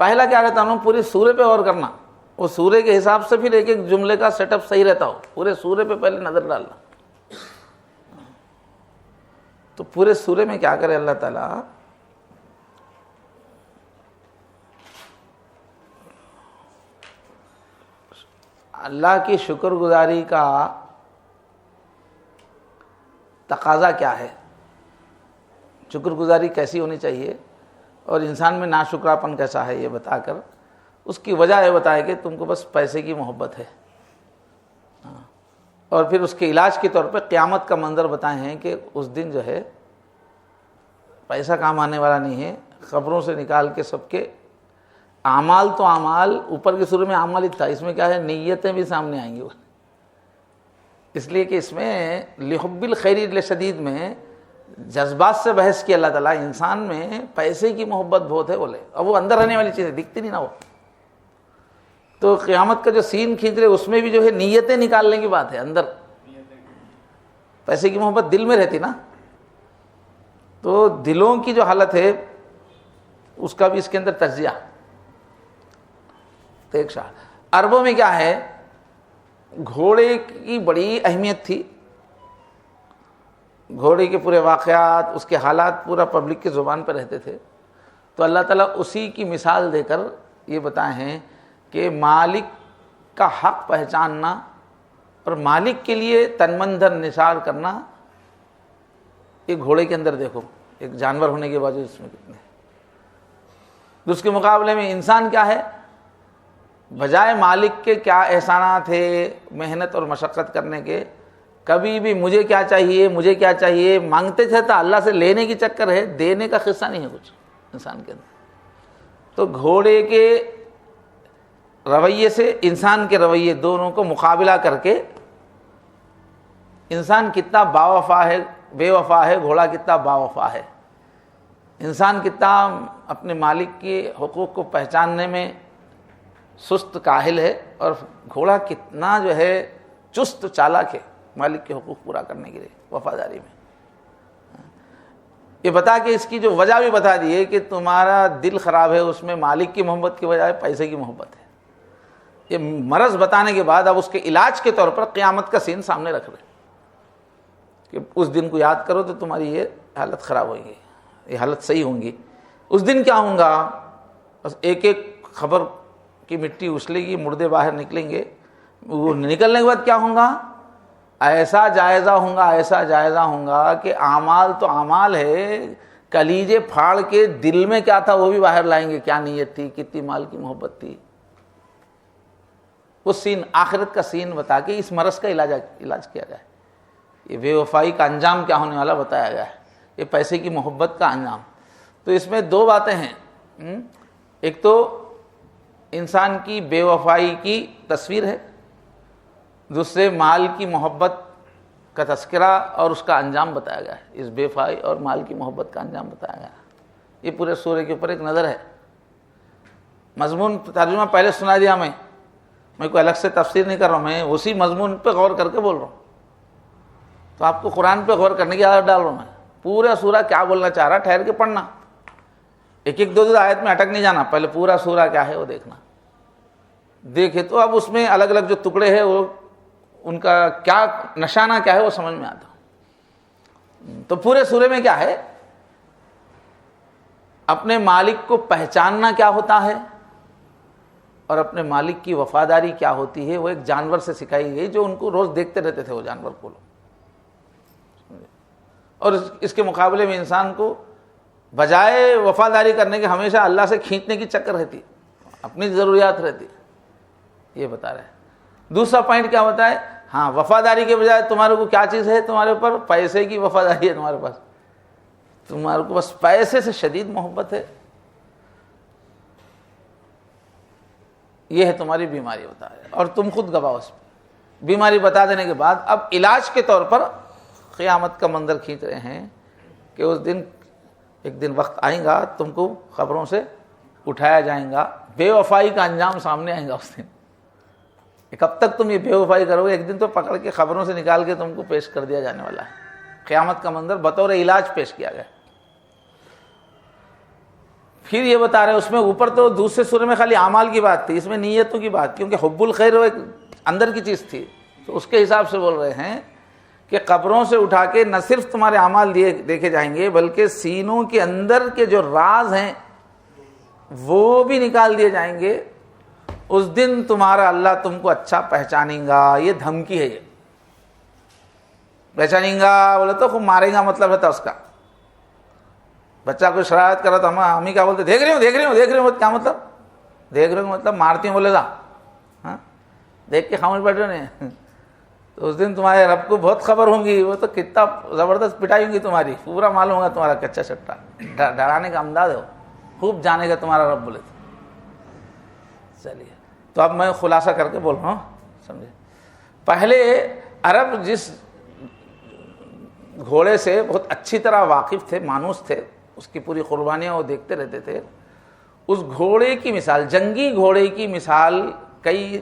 پہلا کیا رہتا ہے پورے سورے پہ غور کرنا، وہ سورے کے حساب سے پھر ایک ایک جملے کا سیٹ اپ صحیح رہتا ہو، پورے سورے پہ پہلے نظر ڈالنا۔ تو پورے سورے میں کیا کرے اللہ تعالیٰ، اللہ کی شکر گزاری کا تقاضا کیا ہے، شکر گزاری کیسی ہونی چاہیے اور انسان میں ناشکراپن کیسا ہے، یہ بتا کر اس کی وجہ یہ بتائے کہ تم کو بس پیسے کی محبت ہے، اور پھر اس کے علاج کے طور پہ قیامت کا منظر بتائے ہیں کہ اس دن جو ہے پیسہ کام آنے والا نہیں ہے، خبروں سے نکال کے سب کے اعمال تو اعمال، اوپر کی سورہ میں اعمال ہی تھا، اس میں کیا ہے نیتیں بھی سامنے آئیں گی، اس لیے کہ اس میں لحب الخیر لشدید میں جذبات سے بحث کی اللہ تعالیٰ، انسان میں پیسے کی محبت بہت ہے بولے، اب وہ اندر رہنے والی چیزیں دکھتی نہیں نا، وہ تو قیامت کا جو سین کھینچ رہے اس میں بھی جو ہے نیتیں نکالنے کی بات ہے، اندر پیسے کی محبت دل میں رہتی نا، تو دلوں کی جو حالت ہے اس کا بھی اس کے اندر تجزیہ۔ تو ایک عربوں میں کیا ہے، گھوڑے کی بڑی اہمیت تھی، گھوڑے کے پورے واقعات، اس کے حالات پورا پبلک کی زبان پہ رہتے تھے، تو اللہ تعالیٰ اسی کی مثال دے کر یہ بتائے ہیں کہ مالک کا حق پہچاننا اور مالک کے لیے تن من دھن نثار کرنا، ایک گھوڑے کے اندر دیکھو، ایک جانور ہونے کے باوجود اس میں کتنے، اس کے مقابلے میں انسان کیا ہے، بجائے مالک کے کیا احسانات ہے محنت اور مشقت کرنے کے، کبھی بھی مجھے کیا چاہیے مجھے کیا چاہیے مانگتے تھے، تو اللہ سے لینے کی چکر ہے، دینے کا قصہ نہیں ہے کچھ انسان کے اندر۔ تو گھوڑے کے رویے سے انسان کے رویے دونوں کو مقابلہ کر کے انسان کتنا باوفا ہے، بے وفا ہے، گھوڑا کتنا باوفا ہے، انسان کتنا اپنے مالک کے حقوق کو پہچاننے میں سست کاہل ہے، اور گھوڑا کتنا جو ہے چست چالاک ہے مالک کے حقوق پورا کرنے کے لیے وفاداری میں۔ یہ بتا کے اس کی جو وجہ بھی بتا دی ہے کہ تمہارا دل خراب ہے، اس میں مالک کی محبت کی بجائے پیسے کی محبت ہے۔ یہ مرض بتانے کے بعد اب اس کے علاج کے طور پر قیامت کا سین سامنے رکھ رہے کہ اس دن کو یاد کرو تو تمہاری یہ حالت خراب ہوئے گی، یہ حالت صحیح ہوں گی۔ اس دن کیا ہوں گا، بس ایک ایک خبر کی مٹی اچھلے گی، مردے باہر نکلیں گے، وہ نکلنے کے بعد کیا ہوں گا، ایسا جائزہ ہوں گا، ایسا جائزہ ہوں گا کہ اعمال تو اعمال ہے، کلیجے پھاڑ کے دل میں کیا تھا وہ بھی باہر لائیں گے، کیا نیت تھی، کتنی مال کی محبت تھی، وہ سین آخرت کا سین بتا کے اس مرض کا علاج کیا جائے۔ یہ بے وفائی کا انجام کیا ہونے والا بتایا گیا ہے، یہ پیسے کی محبت کا انجام۔ تو اس میں دو باتیں ہیں، ایک تو انسان کی بے وفائی کی تصویر ہے، دوسرے مال کی محبت کا تذکرہ اور اس کا انجام بتایا گیا ہے، اس بے وفائی اور مال کی محبت کا انجام بتایا گیا ہے۔ یہ پورے سورے کے اوپر ایک نظر ہے۔ مضمون ترجمہ پہلے سنا دیا میں کوئی الگ سے تفسیر نہیں کر رہا ہوں، میں اسی مضمون پہ غور کر کے بول رہا ہوں، تو آپ کو قرآن پہ غور کرنے کی عادت ڈال رہا ہوں میں۔ پورا سورہ کیا بولنا چاہ رہا ٹھہر کے پڑھنا، ایک ایک دو آیت میں اٹک نہیں جانا، پہلے پورا سورہ کیا ہے وہ دیکھنا، دیکھے تو اب اس میں الگ الگ جو ٹکڑے ہیں وہ ان کا کیا نشانہ کیا ہے وہ سمجھ میں آتا۔ تو پورے سورے میں کیا ہے، اپنے مالک کو پہچاننا کیا ہوتا ہے اور اپنے مالک کی وفاداری کیا ہوتی ہے، وہ ایک جانور سے سکھائی گئی جو ان کو روز دیکھتے رہتے تھے وہ جانور کو، اور اس کے مقابلے میں انسان کو بجائے وفاداری کرنے کے ہمیشہ اللہ سے کھینچنے کی چکر رہتی، اپنی ضروریات رہتی، یہ بتا رہے ہیں۔ دوسرا پوائنٹ کیا ہوتا ہے، ہاں وفاداری کے بجائے تمہارے کو کیا چیز ہے، تمہارے اوپر پیسے کی وفاداری ہے، تمہارے پاس، تمہارے کو بس پیسے سے شدید محبت ہے، یہ ہے تمہاری بیماری بتا رہے، اور تم خود گواہ اس پہ۔ بیماری بتا دینے کے بعد اب علاج کے طور پر قیامت کا منظر کھینچ رہے ہیں کہ اس دن ایک دن وقت آئیں گا، تم کو خبروں سے اٹھایا جائیں گا، بے وفائی کا انجام سامنے آئے گا اس دن۔ کب تک تم یہ بے وفائی کرو گے، ایک دن تو پکڑ کے خبروں سے نکال کے تم کو پیش کر دیا جانے والا ہے۔ قیامت کا منظر بطور علاج پیش کیا گیا۔ پھر یہ بتا رہے ہیں، اس میں اوپر تو دوسرے سورے میں خالی اعمال کی بات تھی، اس میں نیتوں کی بات، کیونکہ حب الخیر وہ ایک اندر کی چیز تھی، تو اس کے حساب سے بول رہے ہیں کہ قبروں سے اٹھا کے نہ صرف تمہارے اعمال دیکھے جائیں گے، بلکہ سینوں کے اندر کے جو راز ہیں وہ بھی نکال دیے جائیں گے۔ اس دن تمہارا اللہ تم کو اچھا پہچانیں گا، یہ دھمکی ہے۔ یہ پہچانیں گا بولے تو خوب مارے گا مطلب رہتا اس کا۔ بچہ کوئی شرارت کر رہا تھا، امی کیا بولتے، دیکھ رہی ہوں، کیا مطلب دیکھ رہے ہوں مطلب مارتی ہوں بولے گا، ہاں دیکھ کے خاموش بیٹھے نہیں۔ تو اس دن تمہارے رب کو بہت خبر ہوں گی، وہ تو کتنا زبردست پٹائی ہوں گی تمہاری، پورا معلوم ہوگا تمہارا کچا چٹا، ڈرانے کا انداز ہو، خوب جانے گا تمہارا رب بولے تو۔ چلیے تو اب میں خلاصہ کر کے بول رہا ہوں، سمجھے۔ پہلے عرب جس گھوڑے سے بہت اچھی طرح واقف تھے، مانوس تھے، اس کی پوری قربانیاں وہ دیکھتے رہتے تھے، اس گھوڑے کی مثال، جنگی گھوڑے کی مثال کئی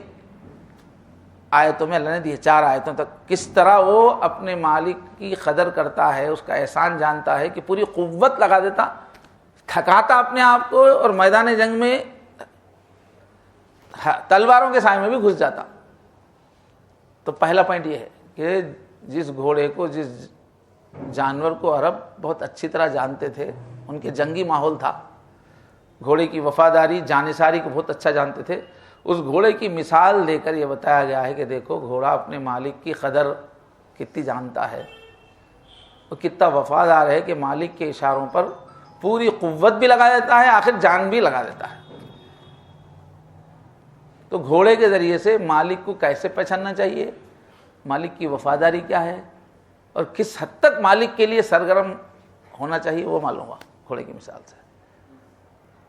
آیتوں میں اللہ نے دی ہے، 4 آیتوں تک، کس طرح وہ اپنے مالک کی قدر کرتا ہے، اس کا احسان جانتا ہے، کہ پوری قوت لگا دیتا، تھکاتا اپنے آپ کو، اور میدان جنگ میں تلواروں کے سائے میں بھی گھس جاتا۔ تو پہلا پوائنٹ یہ ہے کہ جس گھوڑے کو، جس جانور کو عرب بہت اچھی طرح جانتے تھے، ان کے جنگی ماحول تھا، گھوڑے کی وفاداری، جانثاری کو بہت اچھا جانتے تھے، اس گھوڑے کی مثال دے کر یہ بتایا گیا ہے کہ دیکھو گھوڑا اپنے مالک کی قدر کتنی جانتا ہے، وہ کتنا وفادار ہے کہ مالک کے اشاروں پر پوری قوت بھی لگا دیتا ہے، آخر جان بھی لگا دیتا ہے۔ تو گھوڑے کے ذریعے سے مالک کو کیسے پہچاننا چاہیے، مالک کی وفاداری کیا ہے، اور کس حد تک مالک کے لیے سرگرم ہونا چاہیے، وہ معلوم ہوا گھوڑے کی مثال سے۔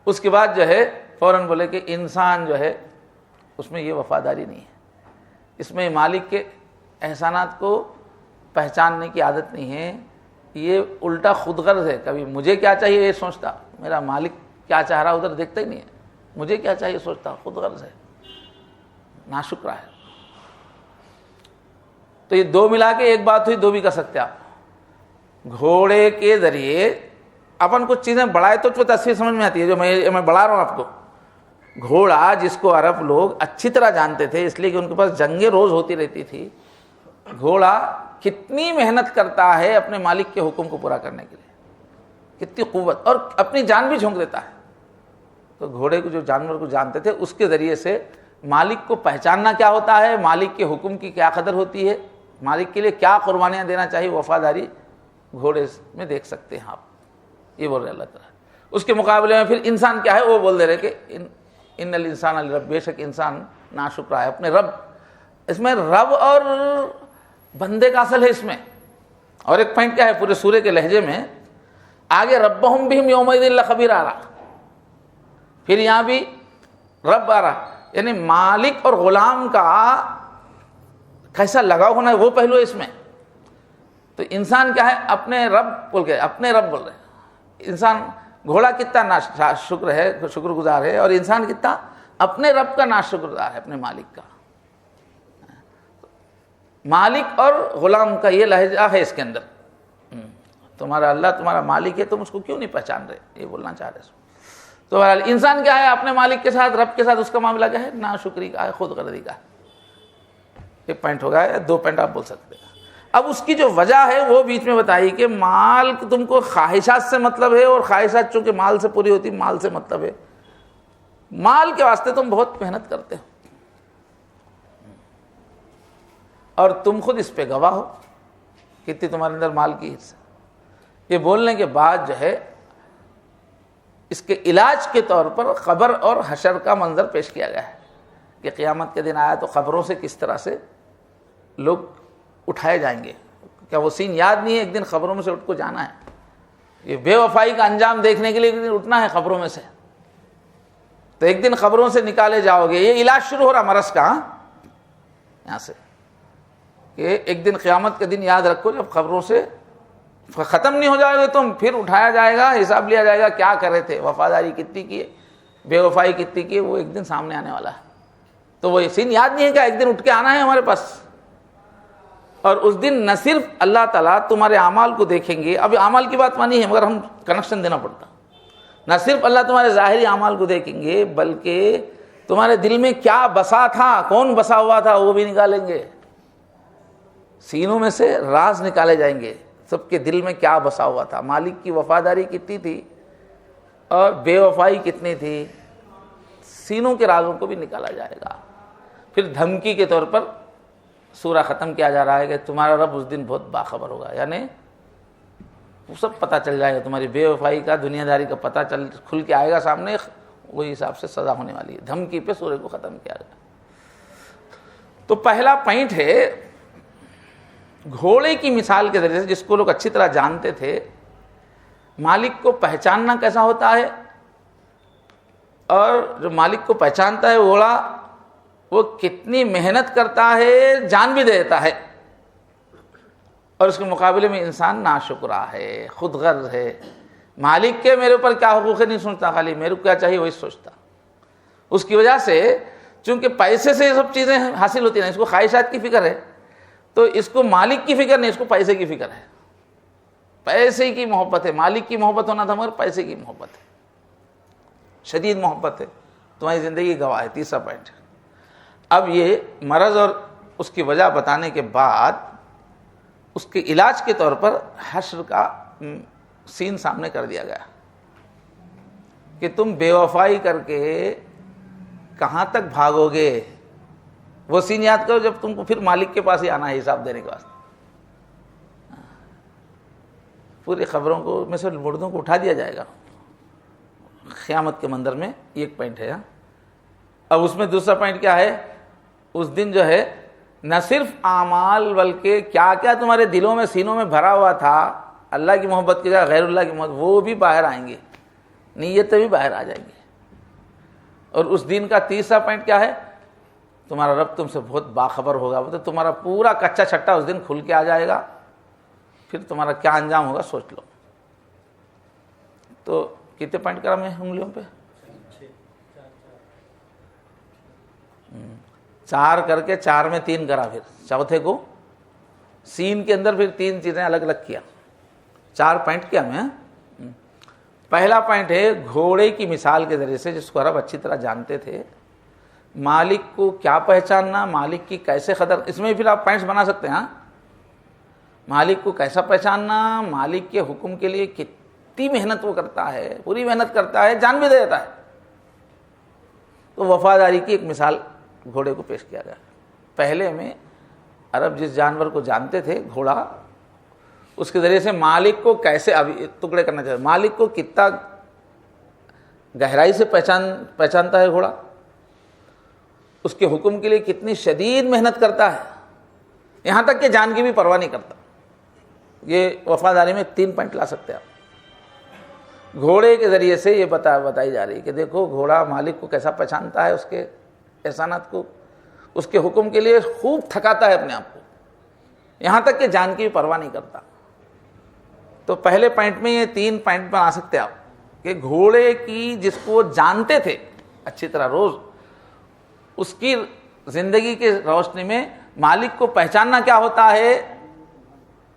اس کے بعد جو ہے فوراً بولے کہ انسان جو ہے اس میں یہ وفاداری نہیں ہے، اس میں مالک کے احسانات کو پہچاننے کی عادت نہیں ہے، یہ الٹا خود غرض ہے، کبھی مجھے کیا چاہیے یہ سوچتا، میرا مالک کیا چاہ رہا ادھر دیکھتا ہی نہیں ہے، مجھے کیا چاہیے سوچتا، خود غرض ہے، ناشکرا ہے۔ تو یہ دو ملا کے ایک بات ہوئی، دو بھی کر سکتے آپ۔ گھوڑے کے ذریعے اپن کچھ چیزیں بڑھائے تو تصویر سمجھ میں آتی ہے، جو میں بڑھا رہا ہوں آپ کو۔ گھوڑا جس کو عرب لوگ اچھی طرح جانتے تھے، اس لیے کہ ان کے پاس جنگیں روز ہوتی رہتی تھی، گھوڑا کتنی محنت کرتا ہے اپنے مالک کے حکم کو پورا کرنے کے لیے، کتنی قوت، اور اپنی جان بھی جھونک دیتا ہے۔ تو گھوڑے کو، جو جانور کو جانتے تھے، اس کے ذریعے سے مالک کو پہچاننا کیا ہوتا ہے، مالک کے حکم کی کیا قدر ہوتی ہے، مالک کے لیے کیا قربانیاں دینا چاہیے، وفاداری گھوڑے میں دیکھ سکتے ہیں آپ، یہ بول رہے اللہ تعالیٰ۔ اس کے مقابلے میں پھر انسان کیا ہے، وہ بول دے رہے کہ ان الانسان لرب، بے شک انسان ناشکرا ہے اپنے رب۔ اس میں رب اور بندے کا اصل ہے اس میں۔ اور ایک پوائنٹ کیا ہے پورے سورے کے لہجے میں، آگے ربہم بہم یومئذ لخبیر آ رہا، پھر یہاں بھی رب آ رہا، یعنی مالک اور غلام کا کیسا لگاؤ ہونا ہے، وہ پہلو ہے اس میں۔ تو انسان کیا ہے، اپنے رب بول کے، اپنے رب بول رہے ہیں۔ انسان، گھوڑا کتنا شکر ہے، شکر گزار ہے، اور انسان کتنا اپنے رب کا ناشکر گزار ہے، اپنے مالک کا۔ مالک اور غلام کا یہ لہجہ ہے اس کے اندر۔ تمہارا اللہ تمہارا مالک ہے، تم اس کو کیوں نہیں پہچان رہے، یہ بولنا چاہ رہے۔ تو بہرحال انسان کیا ہے، اپنے مالک کے ساتھ، رب کے ساتھ اس کا معاملہ کیا ہے، ناشکری کا ہے، خود غرضی کا ہے۔ ایک پوائنٹ ہوگا، یا 2 پوائنٹ آپ بول سکتے ہیں۔ اب اس کی جو وجہ ہے وہ بیچ میں بتائی کہ مال تم کو خواہشات سے مطلب ہے، اور خواہشات چونکہ مال سے پوری ہوتی، مال سے مطلب ہے، مال کے واسطے تم بہت محنت کرتے ہو، اور تم خود اس پہ گواہ ہو کتنی تمہارے اندر مال کی حصہ۔ یہ بولنے کے بعد جو ہے اس کے علاج کے طور پر قبر اور حشر کا منظر پیش کیا گیا ہے کہ قیامت کے دن آیا تو قبروں سے کس طرح سے لوگ اٹھائے جائیں گے۔ کیا وہ سین یاد نہیں ہے، ایک دن قبروں میں سے اٹھ کو جانا ہے، یہ بے وفائی کا انجام دیکھنے کے لیے ایک دن اٹھنا ہے قبروں میں سے، تو ایک دن قبروں سے نکالے جاؤ گے۔ یہ علاج شروع ہو رہا مرض کا یہاں سے، کہ ایک دن قیامت کے دن یاد رکھو، جب قبروں سے ختم نہیں ہو جائے گے تم، پھر اٹھایا جائے گا، حساب لیا جائے گا کیا کر رہے تھے، وفاداری کتنی کی ہے، بے وفائی کتنی کی ہے، وہ ایک دن سامنے آنے والا ہے۔ تو وہ سین یاد نہیں ہے کہ ایک دن اٹھ کے آنا ہے ہمارے پاس، اور اس دن نہ صرف اللہ تعالیٰ تمہارے اعمال کو دیکھیں گے، اب اعمال کی بات مانی ہے مگر ہم کنیکشن دینا پڑتا، نہ صرف اللہ تمہارے ظاہری اعمال کو دیکھیں گے بلکہ تمہارے دل میں کیا بسا تھا, کون بسا ہوا تھا وہ بھی نکالیں گے. سینوں میں سے راز نکالے جائیں گے, سب کے دل میں کیا بسا ہوا تھا, مالک کی وفاداری کتنی تھی اور بے وفائی کتنی تھی, سینوں کے رازوں کو بھی نکالا جائے گا. پھر دھمکی کے طور پر سورہ ختم کیا جا رہا ہے کہ تمہارا رب اس دن بہت باخبر ہوگا, یعنی وہ سب پتہ چل جائے گا, تمہاری بے وفائی کا, دنیا داری کا پتہ کھل کے آئے گا سامنے, وہی حساب سے سزا ہونے والی ہے. دھمکی پہ سورہ کو ختم کیا گیا. تو پہلا پوائنٹ ہے گھوڑے کی مثال کے ذریعے سے, جس کو لوگ اچھی طرح جانتے تھے, مالک کو پہچاننا کیسا ہوتا ہے, اور جو مالک کو پہچانتا ہے گھوڑا وہ کتنی محنت کرتا ہے, جان بھی دے دیتا ہے, اور اس کے مقابلے میں انسان ناشکرا ہے, خود غرض ہے. مالک کے میرے اوپر کیا حقوق ہے نہیں سوچتا, خالی میرے کو کیا چاہیے وہی سوچتا. اس کی وجہ سے چونکہ پیسے سے یہ سب چیزیں حاصل ہوتی ہیں, اس کو خواہشات کی فکر ہے, تو اس کو مالک کی فکر نہیں, اس کو پیسے کی فکر ہے. پیسے کی محبت ہے, مالک کی محبت ہونا تھا مگر پیسے کی محبت ہے, شدید محبت ہے, تمہاری زندگی گواہ ہے. تیسرا پوائنٹ. اب یہ مرض اور اس کی وجہ بتانے کے بعد اس کے علاج کے طور پر حشر کا سین سامنے کر دیا گیا کہ تم بے وفائی کر کے کہاں تک بھاگو گے. وہ سین یاد کرو جب تم کو پھر مالک کے پاس ہی آنا ہے حساب دینے کے واسطے. پوری خبروں کو میں سے مردوں کو اٹھا دیا جائے گا قیامت کے منظر میں. یہ ایک پوائنٹ ہے. اب اس میں دوسرا پوائنٹ کیا ہے, اس دن جو ہے نہ صرف اعمال بلکہ کیا کیا تمہارے دلوں میں سینوں میں بھرا ہوا تھا, اللہ کی محبت کی جگہ غیر اللہ کی محبت, وہ بھی باہر آئیں گے, نیتیں بھی باہر آ جائیں گی. اور اس دن کا تیسرا پوائنٹ کیا ہے, تمہارا رب تم سے بہت باخبر ہوگا. وہ تو تمہارا پورا کچا چھٹا اس دن کھل کے آ جائے گا, پھر تمہارا کیا انجام ہوگا سوچ لو. تو کتنے پوائنٹ کرا میں انگلیوں پہ؟ 4 کر کے 4 میں 3 کرا, پھر چوتھے کو سین کے اندر پھر 3 چیزیں الگ الگ کیا. 4 پوائنٹ کیا میں. پہلا پوائنٹ ہے گھوڑے کی مثال کے ذریعے سے, جس کو عرب اچھی طرح جانتے تھے, مالک کو کیا پہچاننا, مالک کی کیسے قدر. اس میں پھر آپ پوائنٹس بنا سکتے ہیں. مالک کو کیسا پہچاننا, مالک کے حکم کے لیے کتنی محنت وہ کرتا ہے, پوری محنت کرتا ہے, جان بھی دے دیتا ہے. تو وفاداری کی ایک مثال گھوڑے کو پیش کیا گیا. پہلے میں عرب جس جانور کو جانتے تھے گھوڑا, اس کے ذریعے سے مالک کو کیسے ابھی ٹکڑے کرنا چاہیے, مالک کو کتنا گہرائی سے پہچانتا ہے گھوڑا, اس کے حکم کے لیے کتنی شدید محنت کرتا ہے, یہاں تک کہ جان کی بھی پرواہ نہیں کرتا. یہ وفاداری میں 3 پوائنٹ لا سکتے ہیں آپ. گھوڑے کے ذریعے سے یہ بتائی جا رہی ہے کہ دیکھو گھوڑا مالک کو کیسا پہچانتا ہے, اس کے احسانات کو, اس کے حکم کے لیے خوب تھکاتا ہے اپنے آپ کو, یہاں تک کہ جان کی بھی پرواہ نہیں کرتا. تو پہلے پوائنٹ میں یہ 3 پوائنٹ بنا سکتے ہیں آپ کہ گھوڑے کی جس کو جانتے تھے اچھی طرح روز, اس کی زندگی کے روشنی میں مالک کو پہچاننا کیا ہوتا ہے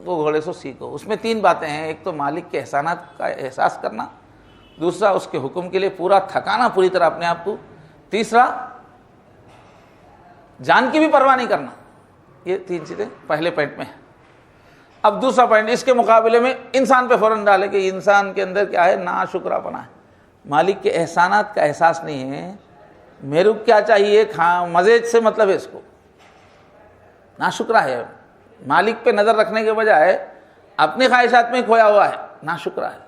وہ گھوڑے سے سیکھو. اس میں 3 باتیں ہیں. ایک تو مالک کے احسانات کا احساس کرنا, دوسرا اس کے حکم کے لیے پورا تھکانا پوری طرح اپنے آپ کو, تیسرا جان کی بھی پرواہ نہیں کرنا. یہ 3 چیزیں پہلے پوائنٹ میں ہیں. اب دوسرا پوائنٹ اس کے مقابلے میں انسان پہ فوراً ڈالے کہ انسان کے اندر کیا ہے, ناشکرا پنا ہے, مالک کے احسانات کا احساس نہیں ہے, میرے کو کیا چاہیے مزے سے مطلب ہے, اس کو ناشکرا ہے. مالک پہ نظر رکھنے کے بجائے اپنی خواہشات میں کھویا ہوا ہے, ناشکرا ہے.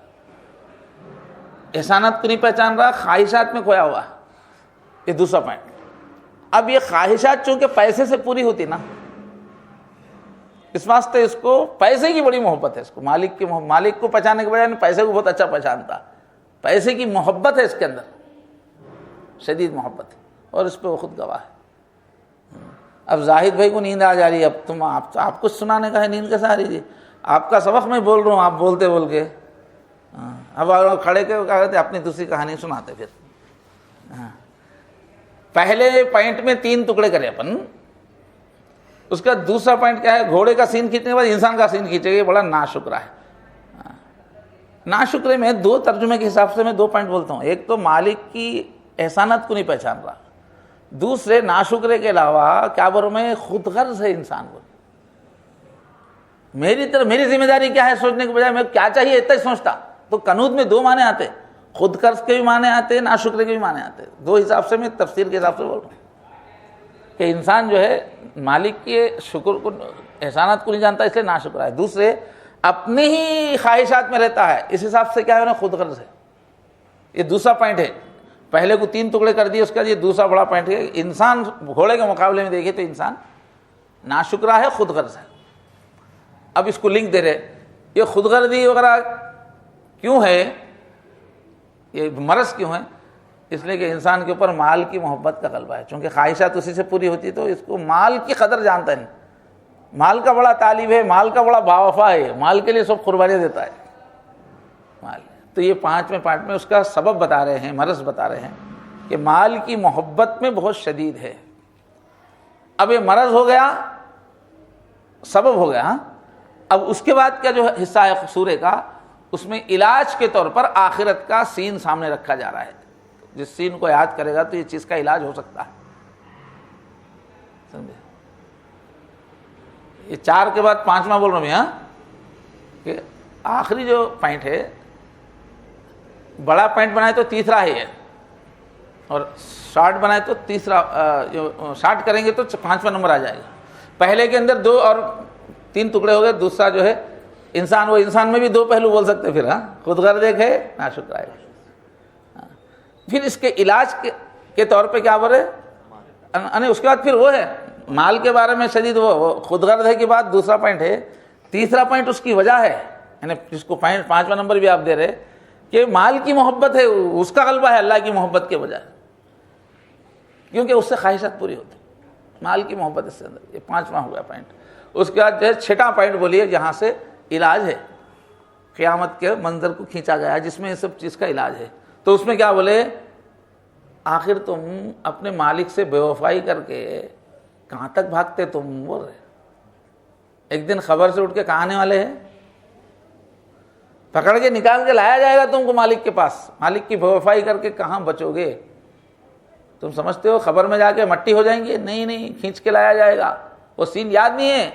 احسانات کو نہیں پہچان رہا, خواہشات میں کھویا ہوا ہے. یہ دوسرا پوائنٹ. اب یہ خواہشات چونکہ پیسے سے پوری ہوتی نا, اس واسطے اس کو پیسے کی بڑی محبت ہے. اس کو مالک کو پہچاننے کے بجائے پیسے کو بہت اچھا پہچانتا. پیسے کی محبت ہے اس کے اندر, شدید محبت ہے, اور اس پہ وہ خود گواہ ہے. اب زاہد بھائی کو نیند آ جا رہی ہے, اب آپ کچھ سنانے کا ہے, نیند کیسے آ رہی ہے؟ آپ کا سبق میں بول رہا ہوں, آپ بولتے بول کے اب کھڑے کے کیا کہتے اپنی دوسری کہانی سناتے. پھر پہلے پوائنٹ میں 3 ٹکڑے کرے اپن. اس کا دوسرا پوائنٹ کیا ہے, گھوڑے کا سین کھینچنے کے بعد انسان کا سین کھینچے گا, بڑا ناشکرا ہے. ناشکرے میں دو ترجمے کے حساب سے میں 2 پوائنٹ بولتا ہوں. ایک تو مالک کی احسانات کو نہیں پہچان رہا, دوسرے ناشکرے کے علاوہ کیا بولوں میں, خود غرض ہے انسان کو. میری ذمہ داری کیا ہے سوچنے کے بجائے میں کیا چاہیے اتنا ہی سوچتا. تو قنوت میں 2 معنی آتے, خود غرض کے بھی معنی آتے, ناشکرے کے بھی معنی آتے. 2 حساب سے میں تفسیر کے حساب سے بول رہا ہوں کہ انسان جو ہے مالک کے شکر کو, احسانات کو نہیں جانتا, اس لیے ناشکرا ہے. دوسرے اپنی ہی خواہشات میں رہتا ہے, اس حساب سے کیا ہے نا, خود غرض ہے. یہ دوسرا پوائنٹ ہے. پہلے کو 3 ٹکڑے کر دیے, اس کا یہ دوسرا بڑا پوائنٹ ہے. انسان گھوڑے کے مقابلے میں دیکھے تو انسان ناشکرا ہے, خود غرض ہے. اب اس کو لنک دے رہے, یہ خود غرضی وغیرہ کیوں ہے, یہ مرض کیوں ہے؟ اس لیے کہ انسان کے اوپر مال کی محبت کا غلبہ ہے. چونکہ خواہشات اسی سے پوری ہوتی تو اس کو مال کی قدر جانتا نہیں. مال کا بڑا طالب ہے, مال کا بڑا باوفا ہے, مال کے لیے سب قربانیاں دیتا ہے مال. تو یہ 5ویں پارٹ میں اس کا سبب بتا رہے ہیں, مرض بتا رہے ہیں کہ مال کی محبت میں بہت شدید ہے. اب یہ مرض ہو گیا, سبب ہو گیا. اب اس کے بعد کا جو حصہ ہے سورے کا, اس میں علاج کے طور پر آخرت کا سین سامنے رکھا جا رہا ہے. جس سین کو یاد کرے گا تو یہ چیز کا علاج ہو سکتا ہے. سمجھے؟ یہ 4 کے بعد 5واں بول رہا ہوں میں, کہ آخری جو پوائنٹ ہے, بڑا پوائنٹ بنائے تو تیسرا ہے, اور شارٹ بنائے تو تیسرا, جو شارٹ کریں گے تو 5واں نمبر آ جائے گا. پہلے کے اندر 2 اور 3 ٹکڑے ہو گئے. دوسرا جو ہے انسان, وہ انسان میں بھی 2 پہلو بول سکتے پھر, خود غرض ایک ہے, ناشکرا ہے. پھر اس کے علاج کے طور پہ کیا بولے, اس کے بعد پھر وہ ہے مال کے بارے میں شدید, وہ خود غرض ہے کے بعد دوسرا پوائنٹ ہے. تیسرا پوائنٹ اس کی وجہ ہے, یعنی جس کو 5واں نمبر بھی آپ دے رہے کہ مال کی محبت ہے, اس کا غلبہ ہے اللہ کی محبت کے بجائے, کیونکہ اس سے خواہشات پوری ہوتی. مال کی محبت اس سے اندر. یہ 5واں ہو گیا پوائنٹ. اس کے بعد جو ہے 6واں پوائنٹ بولیے, جہاں سے علاج ہے, قیامت کے منظر کو کھینچا گیا جس میں یہ سب چیز کا علاج ہے. تو اس میں کیا بولے, آخر تم اپنے مالک سے بے وفائی کر کے کہاں تک بھاگتے تم, بول رہے ایک دن خبر سے اٹھ کے کہاں آنے والے ہیں, پکڑ کے نکال کے لایا جائے گا تم کو مالک کے پاس. مالک کی بے وفائی کر کے کہاں بچو گے؟ تم سمجھتے ہو خبر میں جا کے مٹی ہو جائیں گے؟ نہیں, کھینچ کے لایا جائے گا. وہ سین یاد نہیں ہے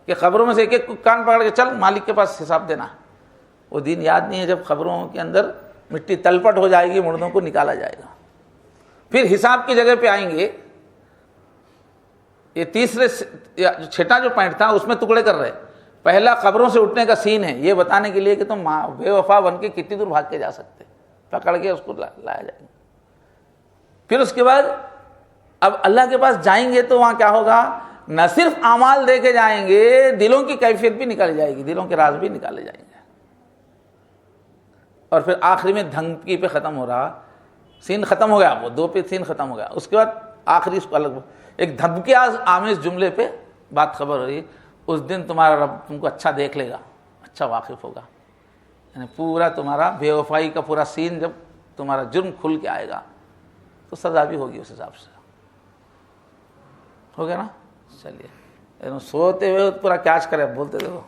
کہ خبروں میں سے ایک کان پکڑ کے چل مالک کے پاس حساب دینا. وہ دن یاد نہیں ہے جب خبروں کے اندر مٹی تلپٹ ہو جائے گی, مردوں کو نکالا جائے گا. پھر حساب کی جگہ پہ آئیں گے. یہ 6واں جو پوائنٹ تھا اس میں ٹکڑے کر رہے. پہلا خبروں سے اٹھنے کا سین ہے, یہ بتانے کے لیے کہ تم بے وفا بن کے کتنی دور بھاگ کے جا سکتے, پکڑ کے اس کو لایا جائے گا. پھر اس کے بعد اب اللہ کے پاس جائیں گے تو وہاں کیا ہوگا, نہ صرف اعمال دے کے جائیں گے, دلوں کی کیفیت بھی نکالی جائے گی, دلوں کے راز بھی نکالے جائیں گے. اور پھر آخری میں دھمکی پہ ختم ہو رہا, سین ختم ہو گیا, وہ 2 پہ سین ختم ہو گیا. اس کے بعد آخری اس کو الگ ایک دھمکی آمیز جملے پہ بات خبر ہو رہی, اس دن تمہارا رب تم کو اچھا دیکھ لے گا, اچھا واقف ہوگا. یعنی پورا تمہارا بے وفائی کا پورا سین جب تمہارا جرم کھل کے آئے گا تو سزا بھی ہوگی اس حساب سے. ہو گیا نا؟ چلیے, سوتے ہوئے پورا کیچ کرے, بولتے دیکھو.